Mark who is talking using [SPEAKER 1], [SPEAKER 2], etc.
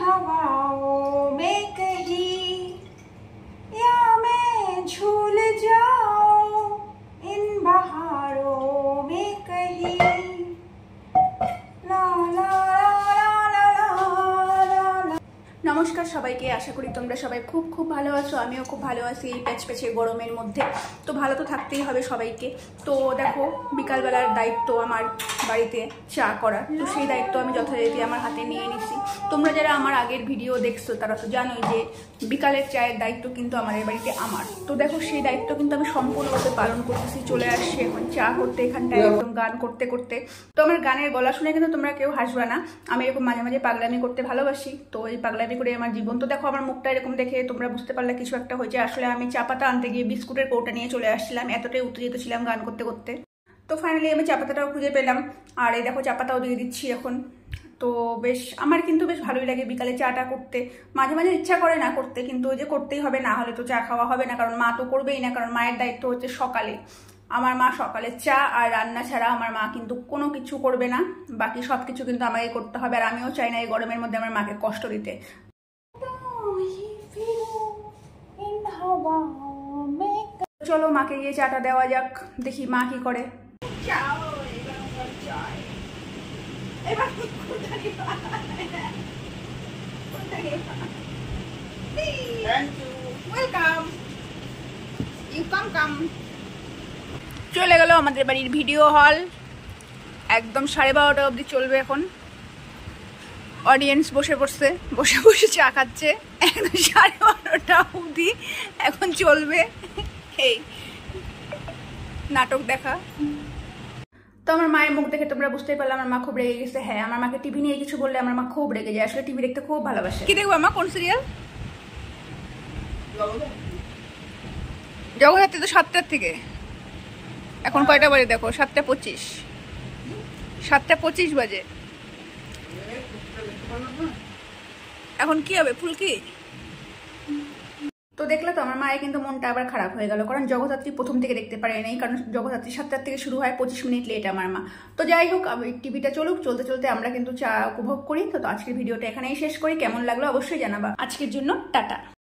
[SPEAKER 1] हवाओं में कहीं या मैं झूल जाऊं इन बहारों में कहीं ला ला ला ला ला। नमस्कार সবাইকে, আশা করি তোমরা সবাই খুব খুব ভালো আছো। আমিও খুব ভালো আছি এই প্যাচপ্যাচে গরমের মধ্যে। তো ভালো তো থাকতেই হবে সবাইকে। তো দেখো, বিকালবেলার দায়িত্ব আমার বাড়িতে চা করার, তো সেই দায়িত্ব আমি যথারীতি আমার হাতে নিয়ে নিছি। তোমরা যারা আমার আগের ভিডিও দেখছো তারা তো জানোই যে বিকালের চায়ের দায়িত্ব কিন্তু আমাদের বাড়িতে আমার। তো দেখো, সেই দায়িত্ব কিন্তু আমি সম্পূর্ণভাবে পালন করতেছি। চলে আসছি এখন চা করতে এখানটায়, একদম গান করতে করতে। তো আমার গানের গলা শুনে কিন্তু তোমরা কেউ হাসবা না, আমি এরকম মাঝে মাঝে পাগলামি করতে ভালোবাসি। তো এই পাগলামি করে আমার জীবন। তো দেখো, আমার মুখটা এরকম দেখে তোমরা বুঝতে পারলে কিছু একটা হয়েছে। আসলে আমি চা পাতা আনতে গিয়ে বিস্কুটের কৌটা নিয়ে চলে আসছিলাম, এতটাই উত্তেজিত ছিলাম গান করতে করতে। তো ফাইনালি আমি চা পাতাটাও খুঁজে পেলাম, আর এই দেখো চা পাতাও দিয়ে দিচ্ছি এখন। তো আমার কিন্তু বেশ ভালোই লাগে বিকালে চাটা করতে। মাঝে মাঝে ইচ্ছা করে না করতে, কিন্তু যে করতেই হবে, না হলে তো চা খাওয়া হবে না। কারণ মা তো করবেই না, কারণ মায়ের দায়িত্ব হচ্ছে সকালে। আমার মা সকালে চা আর রান্না ছাড়া আমার মা কিন্তু কোনো কিছু করবে না, বাকি সব কিছু কিন্তু আমাকে করতে হবে। আর আমিও চাই না এই গরমের মধ্যে আমার মাকে কষ্ট দিতে। চলো মাকে গিয়ে চাটা দেওয়া যাক, দেখি মা কি করে। চলে গেল আমাদের বাড়ির ভিডিও হল, একদম 12:30 অবধি চলবে এখন। অডিয়েন্স বসে বসে চা খাচ্ছে, একদম 12:30 অবধি এখন চলবে এই নাটক দেখা। তো আমার মায়ের মুখ দেখে তোমরা বুঝতেই পারলে আমার মা খুব রেগে গেছে। হ্যাঁ, আমার মাকে টিভি নিয়ে কিছু বললে আমার মা খুব রেগে যায়। আসলে টিভি দেখতে খুব ভালোবাসে। কি দেখবো মা? কোন সিরিয়াল? জগদ্ধাত্রী তো 7টার থেকে। এখন কয়টা বাজে দেখো? 7:25। 7:25 বাজে। এখন কি হবে? ফুলকি? তো দেখলে তো আমার মায়ের কিন্তু মনটা আবার খারাপ হয়ে গেল, কারণ জগদ্ধাত্রী প্রথম থেকে দেখতে পারে নাই। কারণ জগদ্ধাত্রী 7টার থেকে শুরু হয়, 25 মিনিট লেট আমার মা। তো যাই হোক, টিভিটা চলুক, চলতে চলতে আমরা কিন্তু চা উপভোগ করি। তো আজকের ভিডিওটা এখানেই শেষ করি। কেমন লাগলো অবশ্যই জানাবা। আজকের জন্য টাটা।